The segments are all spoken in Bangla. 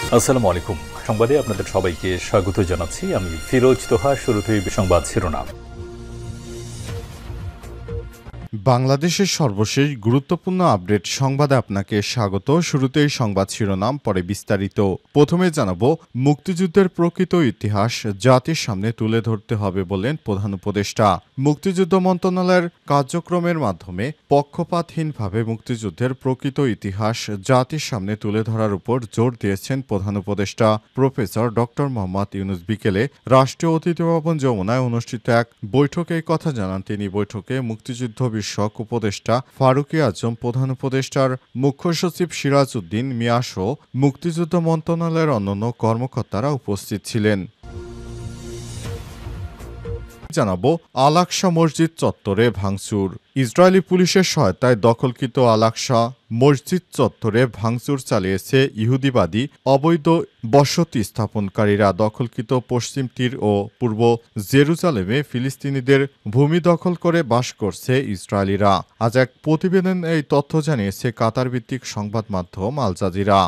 আসসালামু আলাইকুম। সংবাদে আপনাদের সবাইকে স্বাগত জানাচ্ছি। আমি ফিরোজ তোহা। শুরুতেই সংবাদ শিরোনাম। বাংলাদেশের সর্বশেষ গুরুত্বপূর্ণ আপডেট সংবাদে আপনাকে স্বাগত। শুরুতেই সংবাদ শিরোনাম, পরে বিস্তারিত। প্রথমে জানাবো, মুক্তিযুদ্ধের প্রকৃত ইতিহাস জাতির সামনে তুলে ধরতে হবে বললেন প্রধান উপদেষ্টা। মুক্তিযুদ্ধ মন্ত্রণালয়ের কার্যক্রমের মাধ্যমে পক্ষপাতহীনভাবে মুক্তিযুদ্ধের প্রকৃত ইতিহাস জাতির সামনে তুলে ধরার উপর জোর দিয়েছেন প্রধান উপদেষ্টা প্রফেসর ডক্টর মোহাম্মদ ইউনূস। বিকেলে রাষ্ট্রীয় অতিথি ভবন যমুনায় অনুষ্ঠিত এক বৈঠকে এই কথা জানান তিনি। বৈঠকে মুক্তিযুদ্ধ বিষয়ক উপদেষ্টা ফারুকী আজম, প্রধান উপদেষ্টার মুখ্য সচিব সিরাজ উদ্দিন মিয়াসহ মুক্তিযুদ্ধ মন্ত্রণালয়ের অন্যান্য কর্মকর্তারা উপস্থিত ছিলেন। জানাবো, আল আকসা মসজিদ চত্বরে ভাঙচুর। ইসরায়েলি পুলিশের সহায়তায় দখলকৃত আল আকসা মসজিদ চত্বরে ভাঙচুর চালিয়েছে ইহুদিবাদী অবৈধ বসতি স্থাপনকারীরা। দখলকৃত পশ্চিম তীর ও পূর্ব জেরুজালেমে ফিলিস্তিনিদের ভূমি দখল করে বাস করছে ইসরায়েলিরা। আজ এক প্রতিবেদন এই তথ্য জানিয়েছে কাতার ভিত্তিক সংবাদ মাধ্যম আল জাজিরা।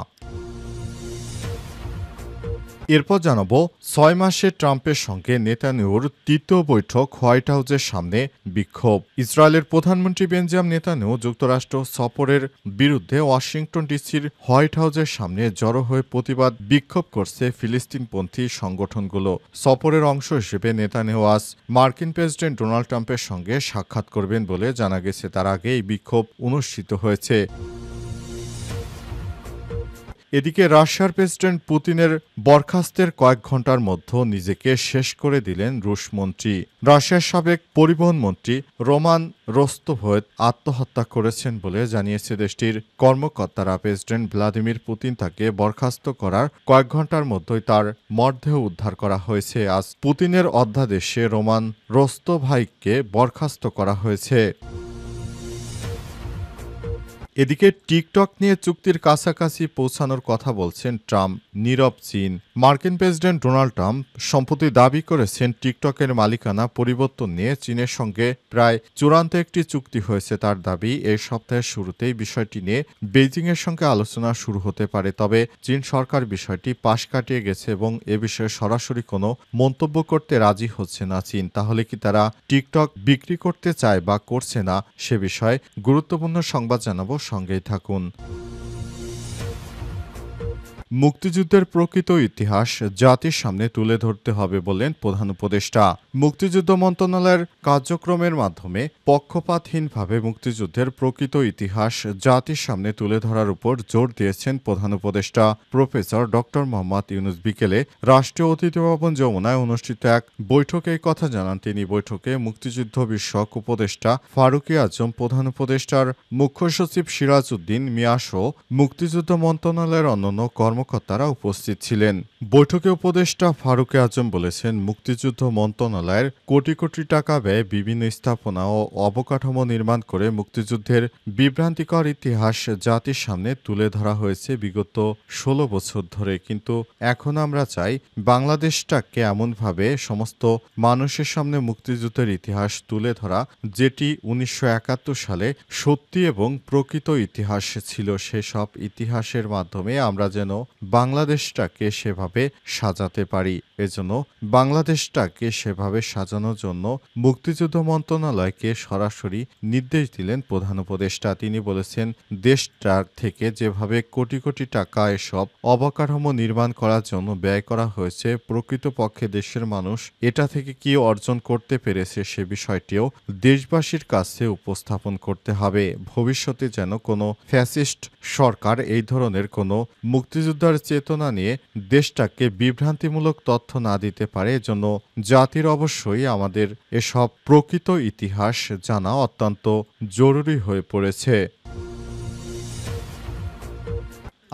এরপর জানাবো, 6 মাসে ট্রাম্পের সঙ্গে নেতানিয়াহুর তৃতীয় বৈঠক, হোয়াইট হাউসের সামনে বিক্ষোভ। ইসরায়েলের প্রধানমন্ত্রী বেঞ্জামিন নেতানিয়াহু যুক্তরাষ্ট্র সফরের বিরুদ্ধে ওয়াশিংটন ডিসির হোয়াইট হাউসের সামনে জড়ো হয়ে প্রতিবাদ বিক্ষোভ করছে ফিলিস্তিনপন্থী সংগঠনগুলো। সফরের অংশ হিসেবে নেতানিয়াহু আজ মার্কিন প্রেসিডেন্ট ডোনাল্ড ট্রাম্পের সঙ্গে সাক্ষাৎ করবেন বলে জানা গেছে। তার আগে এই বিক্ষোভ অনুষ্ঠিত হয়েছে। এদিকে রাশিয়ার প্রেসিডেন্ট পুতিনের বরখাস্তের কয়েক ঘন্টার মধ্যে নিজেকে শেষ করে দিলেন রুশ মন্ত্রী। রাশিয়ার সাবেক পরিবহন মন্ত্রী রোমান রোস্তভয়েদ আত্মহত্যা করেছেন বলে জানিয়েছে দেশটির কর্মকর্তারা। প্রেসিডেন্ট ভ্লাদিমির পুতিন তাকে বরখাস্ত করার কয়েক ঘন্টার মধ্যেই তার মরদেহ উদ্ধার করা হয়েছে। আজ পুতিনের অধ্যাদেশে রোমান রোস্তভাইকে বরখাস্ত করা হয়েছে। এদিকে টিকটক নিয়ে চুক্তির কাছাকাছি পৌঁছানোর কথা বলছেন ট্রাম্প। নীরব চীন। মার্কিন প্রেসিডেন্ট ডোনাল্ড ট্রাম্প সম্প্রতি দাবি করেছেন টিকটকের মালিকানা পরিবর্তন নিয়ে চীনের সঙ্গে প্রায় চূড়ান্ত একটি চুক্তি হয়েছে। তার দাবি, এই সপ্তাহের শুরুতেই বিষয়টি নিয়ে বেইজিংয়ের সঙ্গে আলোচনা শুরু হতে পারে। তবে চীন সরকার বিষয়টি পাশ কাটিয়ে গেছে এবং এ বিষয়ে সরাসরি কোনো মন্তব্য করতে রাজি হচ্ছে না চীন। তাহলে কি তারা টিকটক বিক্রি করতে চায় বা করছে না, সে বিষয়ে গুরুত্বপূর্ণ সংবাদ জানাবো, সঙ্গেই থাকুন। মুক্তিযুদ্ধের প্রকৃত ইতিহাস জাতির সামনে তুলে ধরতে হবে বললেন প্রধান উপদেষ্টা। মুক্তিযুদ্ধ মন্ত্রণালয়ের কার্যক্রমের মাধ্যমে পক্ষপাতহীনভাবে মুক্তিযুদ্ধের প্রকৃত ইতিহাস জাতির সামনে তুলে ধরার উপর জোর দিয়েছেন প্রধান উপদেষ্টা প্রফেসর ডক্টর মোহাম্মদ ইউনূস। বিকেলে রাষ্ট্রীয় অতিথি ভবন যমুনায় অনুষ্ঠিত এক বৈঠকে এই কথা জানান তিনি। বৈঠকে মুক্তিযুদ্ধ বিষয়ক উপদেষ্টা ফারুকী আজম, প্রধান উপদেষ্টার মুখ্য সচিব সিরাজ উদ্দিন মিয়াসহ মুক্তিযুদ্ধ মন্ত্রণালয়ের অন্যান্য কর্মকর্তারা উপস্থিত ছিলেন। বৈঠকে উপদেষ্টা ফারুকী আজম বলেছেন, মুক্তিযুদ্ধ মন্ত্রণালয়ের কোটি কোটি টাকা ব্যয়ে বিভিন্ন স্থাপনা ও অবকাঠামো নির্মাণ করে মুক্তিযুদ্ধের বিভ্রান্তিকর ইতিহাস জাতির সামনে তুলে ধরা হয়েছে বিগত 16 বছর ধরে। কিন্তু এখন আমরা চাই বাংলাদেশটাকে এমনভাবে সমস্ত মানুষের সামনে মুক্তিযুদ্ধের ইতিহাস তুলে ধরা, যেটি 1971 সালে সত্যি এবং প্রকৃত ইতিহাস ছিল। সেসব ইতিহাসের মাধ্যমে আমরা যেন বাংলাদেশটাকে সেভাবে সাজাতে পারি। এজন্য বাংলাদেশটাকে সেভাবে সাজানোর জন্য মুক্তিযুদ্ধ মন্ত্রণালয়কে সরাসরি নির্দেশ দিলেন প্রধান উপদেষ্টা। তিনি বলেছেন, দেশটার থেকে যেভাবে কোটি কোটি টাকা এসব অবকাঠামো নির্মাণ করার জন্য ব্যয় করা হয়েছে, প্রকৃতপক্ষে দেশের মানুষ এটা থেকে কি অর্জন করতে পেরেছে সে বিষয়টিও দেশবাসীর কাছে উপস্থাপন করতে হবে। ভবিষ্যতে যেন কোনো ফ্যাসিস্ট সরকার এই ধরনের কোনো মুক্তিযোদ্ধার চেতনা নিয়ে দেশটাকে বিভ্রান্তিমূলক তথ্য না দিতে পারে। এজন্য জাতির অবশ্যই আমাদের এসব প্রকৃত ইতিহাস জানা অত্যন্ত জরুরি হয়ে পড়েছে।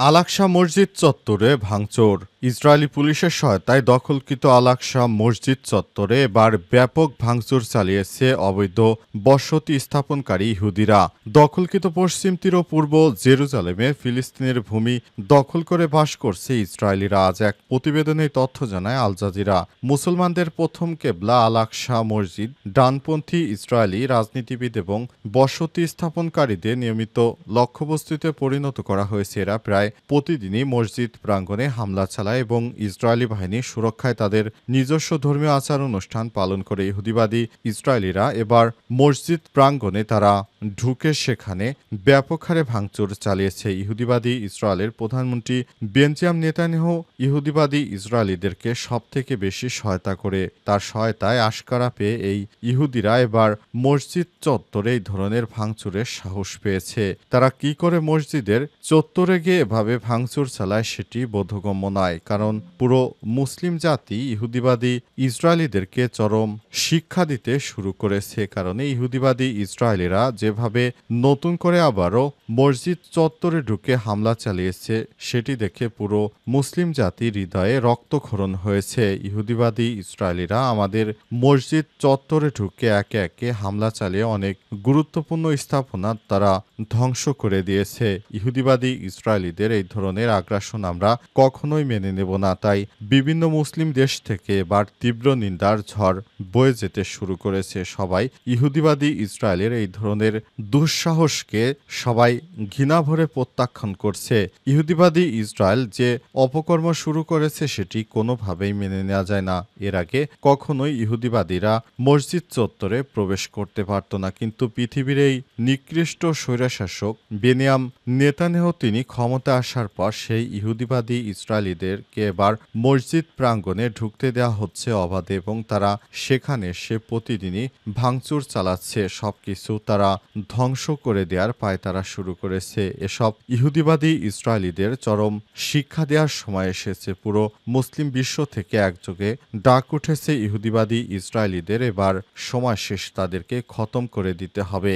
আল আকসা মসজিদ চত্বরে ভাঙচুর। ইসরায়েলি পুলিশের সহায়তায় দখলকৃত আল আকসা মসজিদ চত্বরে এবার ব্যাপক ভাঙচুর চালিয়েছে অবৈধ বসতি স্থাপনকারী ইহুদিরা। দখলকৃত পশ্চিম তীর ও পূর্ব জেরুজালেমে ফিলিস্তিনের ভূমি দখল করে বাস করছে ইসরায়েলিরা। আজ এক প্রতিবেদনে তথ্য জানায় আল জাজিরা। মুসলমানদের প্রথম কেবলা আল আকসা মসজিদ ডানপন্থী ইসরায়েলি রাজনীতিবিদ এবং বসতি স্থাপনকারীদের নিয়মিত লক্ষ্যবস্তুতে পরিণত করা হয়েছে। এরা প্রায় প্রতিদিনই মসজিদ প্রাঙ্গণে হামলা চালায় এবং ইসরায়েলি বাহিনীর সুরক্ষায় তাদের নিজস্ব ধর্মীয় আচার অনুষ্ঠান পালন করে। ইহুদিবাদী ইসরায়েলিরা এবার মসজিদ প্রাঙ্গণে তারা ঢুকে সেখানে ব্যাপক হারে ভাঙচুর চালিয়েছে। ইহুদিবাদী ইসরায়েলের প্রধানমন্ত্রী বেঞ্জামিন নেতানিয়াহু ইহুদিবাদী ইসরায়েলিদেরকে সবথেকে বেশি সহায়তা করে। তার সহায়তায় আশকারা পেয়ে এই ইহুদিরা এবার মসজিদ চত্বরে এই ধরনের ভাঙচুরের সাহস পেয়েছে। তারা কি করে মসজিদের চত্বরে গিয়ে এভাবে ভাঙচুর চালায় সেটি বোধগম্য নয়, কারণ পুরো মুসলিম জাতি ইহুদিবাদী ইসরায়েলিদেরকে চরম শিক্ষা দিতে শুরু করেছে। কারণে ইহুদিবাদী ইসরায়েলিরা যেভাবে নতুন করে আবারও মসজিদ চত্বরে ঢুকে হামলা চালিয়েছে সেটি দেখে পুরো মুসলিম জাতির হৃদয়ে রক্তক্ষরণ হয়েছে। ইহুদিবাদী ইসরায়েলিরা আমাদের মসজিদ চত্বরে ঢুকে একে একে হামলা চালিয়ে অনেক গুরুত্বপূর্ণ স্থাপনা তারা ধ্বংস করে দিয়েছে। ইহুদিবাদী ইসরায়েলিদের এই ধরনের আগ্রাসন আমরা কখনোই মেনে নেব না। তাই বিভিন্ন মুসলিম দেশ থেকে এবার তীব্র নিন্দার ঝড় বয়ে যেতে শুরু করেছে। সবাই ইহুদিবাদী ইসরায়েলের এই ধরনের দুঃসাহসকে সবাই ঘৃণা ভরে প্রত্যাখ্যান করছে। ইহুদিবাদী ইসরায়েল যে অপকর্ম শুরু করেছে সেটি কোনোভাবেই মেনে নেওয়া যায় না। এর আগে কখনোই ইহুদিবাদীরা মসজিদ চত্বরে প্রবেশ করতে পারত না, কিন্তু পৃথিবীর এই নিকৃষ্ট স্বৈরশাসক বেনিয়ামিন নেতানিয়াহু তিনি ক্ষমতা আসার পর সেই ইহুদিবাদী ইসরায়েলিদেরকে এবার মসজিদ প্রাঙ্গণে ঢুকতে দেওয়া হচ্ছে অবাধে এবং তারা সেখানে সে প্রতিদিনই ভাঙচুর চালাচ্ছে। সবকিছু তারা ধ্বংস করে দেওয়ার পায়তারা শুরু করেছে। এসব ইহুদিবাদী ইসরায়েলিদের চরম শিক্ষা দেওয়ার সময় এসেছে। পুরো মুসলিম বিশ্ব থেকে একযোগে ডাক উঠেছে ইহুদিবাদী ইসরায়েলিদের এবার সময় শেষ, তাদেরকে খতম করে দিতে হবে।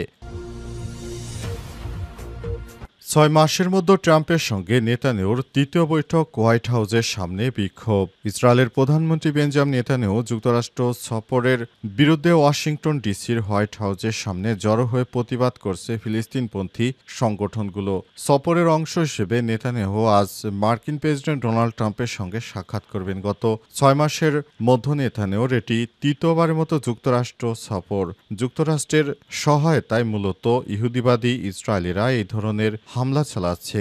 ৬ মাসের মধ্যে ট্রাম্পের সঙ্গে নেতানিয়াহুর তৃতীয় বৈঠক, হোয়াইট হাউসের সামনে বিক্ষোভ। ইসরায়েলের প্রধানমন্ত্রী বেঞ্জামিন নেতানিয়াহু যুক্তরাষ্ট্র সফরের বিরুদ্ধে ওয়াশিংটন ডিসির হোয়াইট হাউসের সামনে জড়ো হয়ে প্রতিবাদ করছে ফিলিস্তিনপন্থী সংগঠনগুলো। সফরের অংশ হিসেবে নেতানিয়াহু আজ মার্কিন প্রেসিডেন্ট ডোনাল্ড ট্রাম্পের সঙ্গে সাক্ষাৎ করবেন। গত ৬ মাসের মধ্যে নেতানিয়াহুর এটি তৃতীয়বারের মতো যুক্তরাষ্ট্র সফর। যুক্তরাষ্ট্রের সহায়তায় মূলত ইহুদিবাদী ইসরায়েলিরা এই ধরনের হামলা চালাচ্ছে।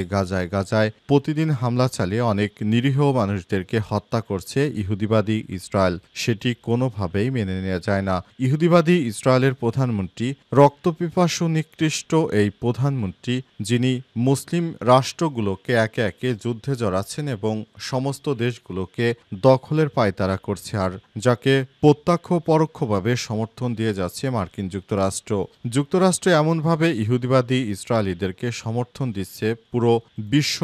গাজায় প্রতিদিন হামলা চালিয়ে অনেক নিরীহ মানুষদেরকে হত্যা করছে ইহুদিবাদী ইসরায়েল। সেটি কোনোভাবেই মেনে নেওয়া যায় না। ইহুদিবাদী ইসরায়েলের প্রধানমন্ত্রী রক্তপিপাসু নিকৃষ্ট এই প্রধানমন্ত্রী, যিনি মুসলিম রাষ্ট্রগুলোকে একে একে যুদ্ধে জড়াচ্ছেন এবং সমস্ত দেশগুলোকে দখলের পায়তারা করছে, আর যাকে প্রত্যক্ষ পরোক্ষভাবে সমর্থন দিয়ে যাচ্ছে মার্কিন যুক্তরাষ্ট্র। যুক্তরাষ্ট্র এমনভাবে ইহুদিবাদী ইসরায়েলিদেরকে সমর্থন দিচ্ছে, পুরো বিশ্ব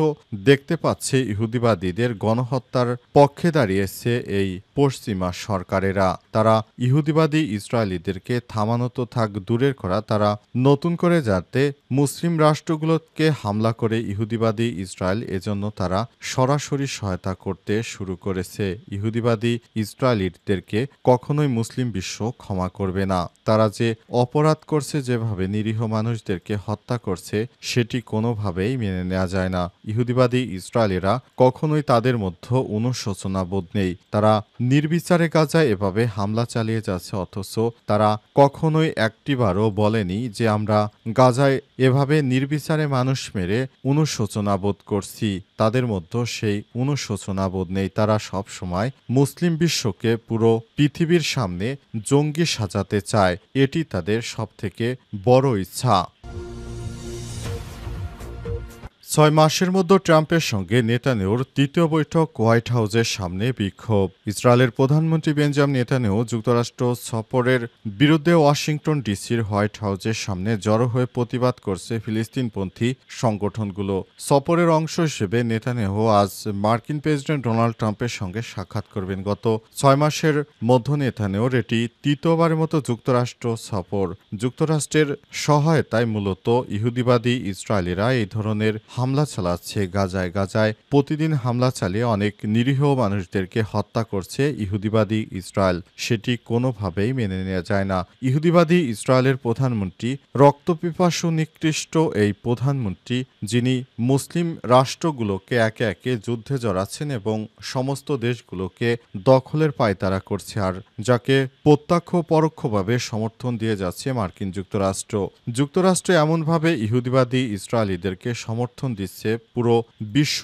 দেখতে পাচ্ছে ইহুদিবাদীদের গণহত্যার পক্ষে দাঁড়িয়েছে এই পশ্চিমা সরকারেরা। তারা ইহুদিবাদী ইসরায়েলিদেরকে থামানো তো থাক দূরের করা, তারা নতুন করে যাতে মুসলিম রাষ্ট্রগুলোকে হামলা করে ইহুদিবাদী ইসরায়েল, এজন্য তারা সরাসরি সহায়তা করতে শুরু করেছে। ইহুদিবাদী ইসরায়েলিদেরকে কখনোই মুসলিম বিশ্ব ক্ষমা করবে না। তারা যে অপরাধ করছে, যেভাবে নিরীহ মানুষদেরকে হত্যা করছে, সেটি কোনোভাবেই মেনে নেওয়া যায় না। ইহুদিবাদী ইসরায়েলিরা কখনোই তাদের মধ্যে অনুশোচনা বোধ নেই। তারা নির্বিচারে গাজায় এভাবে হামলা চালিয়ে যাচ্ছে, অথচ তারা কখনোই একটিবারও বলেনি যে আমরা গাজায় এভাবে নির্বিচারে মানুষ মেরে অনুশোচনা বোধ করছি। তাদের মধ্যে সেই অনুশোচনা বোধ নেই। তারা সব সময় মুসলিম বিশ্বকে পুরো পৃথিবীর সামনে জঙ্গি সাজাতে চায়। এটি তাদের সবথেকে বড় ইচ্ছা। ৬ মাসের মধ্যে ট্রাম্পের সঙ্গে নেতানিয়াহুর তৃতীয় বৈঠক, হোয়াইট হাউসের সামনে বিক্ষোভ। ইসরায়েলের প্রধানমন্ত্রী বেঞ্জামিন নেতানিয়াহু যুক্তরাষ্ট্র সফরের বিরুদ্ধে ওয়াশিংটন ডিসির হোয়াইট হাউসের সামনে জড়ো হয়ে প্রতিবাদ করছে ফিলিস্তিনপন্থী সংগঠনগুলো। সফরের অংশ হিসেবে নেতানিয়াহু আজ মার্কিন প্রেসিডেন্ট ডোনাল্ড ট্রাম্পের সঙ্গে সাক্ষাৎ করবেন। গত ৬ মাসের মধ্যে নেতানিয়াহুর এটি তৃতীয়বারের মতো যুক্তরাষ্ট্র সফর। যুক্তরাষ্ট্রের সহায়তায় মূলত ইহুদিবাদী ইসরায়েলিরা এই ধরনের হামলা চালাচ্ছে গাজায়। গাজায় প্রতিদিন হামলা চালিয়ে অনেক নিরীহ মানুষদেরকে হত্যা করছে ইহুদিবাদী ইসরায়েল। সেটি কোনোভাবেই মেনে নেওয়া যায় না। ইহুদিবাদী ইসরায়েলের প্রধানমন্ত্রী, রক্তপিপাসু নিকৃষ্ট এই প্রধানমন্ত্রী, যিনি মুসলিম রাষ্ট্রগুলোকে একে একে যুদ্ধে জড়াচ্ছেন এবং সমস্ত দেশগুলোকে দখলের পায়তারা করছে, আর যাকে প্রত্যক্ষ পরোক্ষভাবে সমর্থন দিয়ে যাচ্ছে মার্কিন যুক্তরাষ্ট্র। যুক্তরাষ্ট্র এমনভাবে ইহুদিবাদী ইসরায়েলিদেরকে সমর্থন দিচ্ছে, পুরো বিশ্ব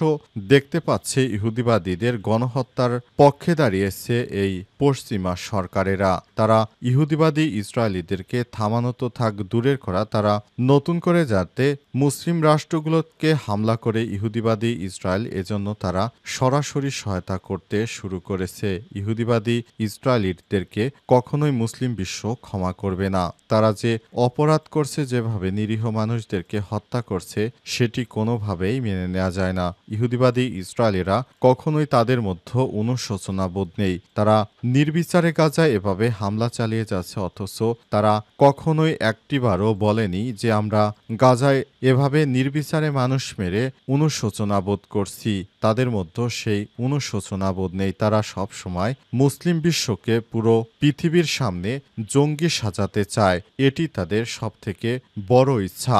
দেখতে পাচ্ছে ইহুদিবাদীদের গণহত্যার পক্ষে দাঁড়িয়েছে এই পশ্চিমা সরকারেরা। তারা ইহুদিবাদী ইসরায়েলিদেরকে থামানো তো থাক দূরের করা, তারা নতুন করে যাতে মুসলিম রাষ্ট্রগুলোকে হামলা করে ইহুদিবাদী ইসরায়েল, এজন্য তারা সরাসরি সহায়তা করতে শুরু করেছে। ইহুদিবাদী ইসরায়েলিদেরকে কখনোই মুসলিম বিশ্ব ক্ষমা করবে না। তারা যে অপরাধ করছে, যেভাবে নিরীহ মানুষদেরকে হত্যা করছে, সেটি কোনোভাবেই মেনে নেওয়া যায় না। ইহুদিবাদী ইসরায়েলিরা কখনোই তাদের মধ্যে অনুশোচনা বোধ নেই। তারা নির্বিচারে গাজায় এভাবে হামলা চালিয়ে যাচ্ছে, অথচ তারা কখনোই একটিবারও বলেনি যে আমরা গাজায় এভাবে নির্বিচারে মানুষ মেরে অনুশোচনা বোধ করছি। তাদের মধ্যে সেই অনুশোচনা বোধ নেই। তারা সব সময় মুসলিম বিশ্বকে পুরো পৃথিবীর সামনে জঙ্গি সাজাতে চায়। এটি তাদের সবথেকে বড় ইচ্ছা।